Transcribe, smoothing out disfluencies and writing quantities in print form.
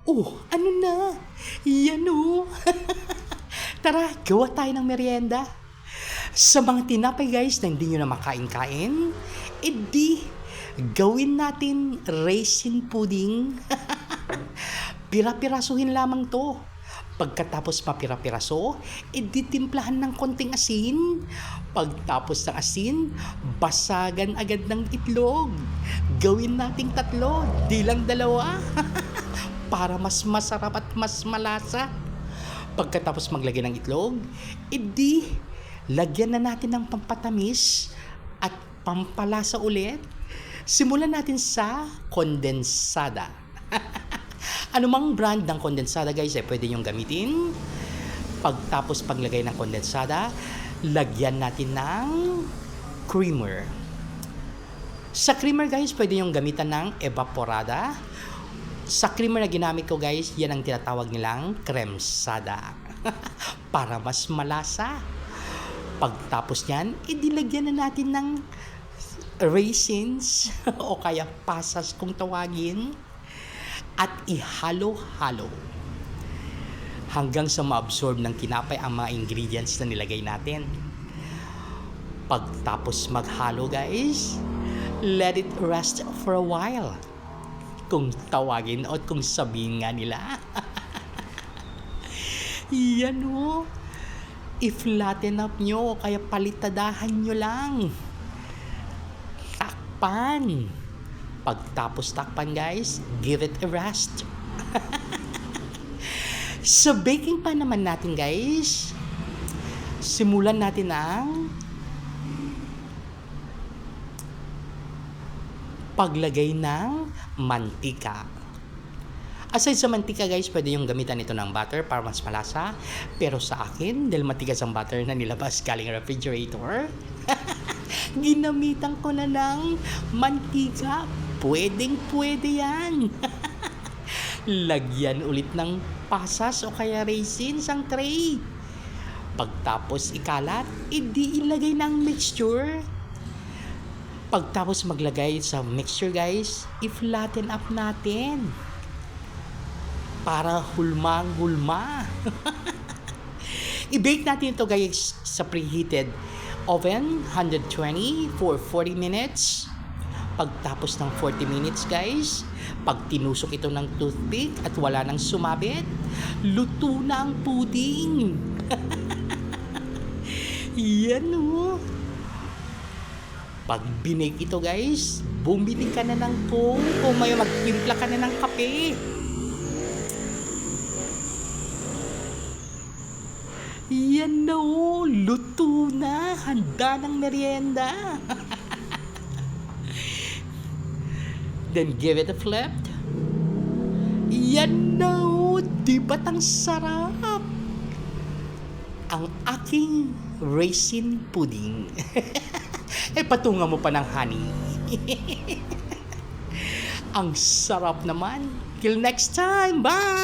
Oh, ano na? Yan oh. Tara, gawa tayo ng merienda. Sa mga tinapay guys na hindi nyo na makain-kain, edi gawin natin raisin pudding. Pira-pirasuhin lamang to. Pagkatapos mapira-piraso, edi timplahan ng konting asin. Pagtapos ng asin, basagan agad ng itlog. Gawin nating 3, di lang 2. Para mas masarap at mas malasa. Pagkatapos maglagay ng itlog, edi lagyan na natin ng pampatamis at pampalasa ulit. Simulan natin sa kondensada. Anumang brand ng kondensada guys ay pwede nyong gamitin. Pagtapos paglagay ng kondensada, lagyan natin ng creamer. Sa creamer guys, pwede nyong gamitan ng evaporada. Sa creamer na ginamit ko guys, yan ang tinatawag nilang kremsada. Para mas malasa. Pagtapos nyan, idilagyan na natin ng raisins o kaya pasas kung tawagin. At ihalo-halo hanggang sa ma-absorb ng tinapay ang mga ingredients na nilagay natin. Pagtapos maghalo guys, let it rest for a while. Kung tawagin o kung sabihin nga nila. Yan o. I-flatten up nyo o kaya palitadahan nyo lang. Takpan. Pagtapos takpan guys, give it a rest. Sa baking pan naman natin guys, simulan natin ang paglagay ng mantika. Aside sa mantika guys, pwede yung gamitan ito ng butter para mas malasa. Pero sa akin, dahil matigas ang butter na nilabas galing refrigerator, ginamitan ko na ng mantika. Pwedeng-pwede yan. Lagyan ulit ng pasas o kaya raisins ang tray. Pagtapos ikalat, edi ilagay ng mixture. Pagtapos maglagay sa mixture guys, i-flatten up natin. Para hulmang-hulma. I-bake natin ito guys sa preheated oven, 120 for 40 minutes. Pagtapos ng 40 minutes guys, pag tinusok ito ng toothpick at wala nang sumabit, luto na ang pudding. Yan o. Pag binake ito guys, bumili ka na ng Coke o may magtimpla ka na ng kape. Yan na o, luto na, handa ng merienda. Then give it a flip. Yan na o, di ba't ang sarap? Ang aking raisin pudding. Patungan mo pa ng honey. Ang sarap naman. Till next time, bye!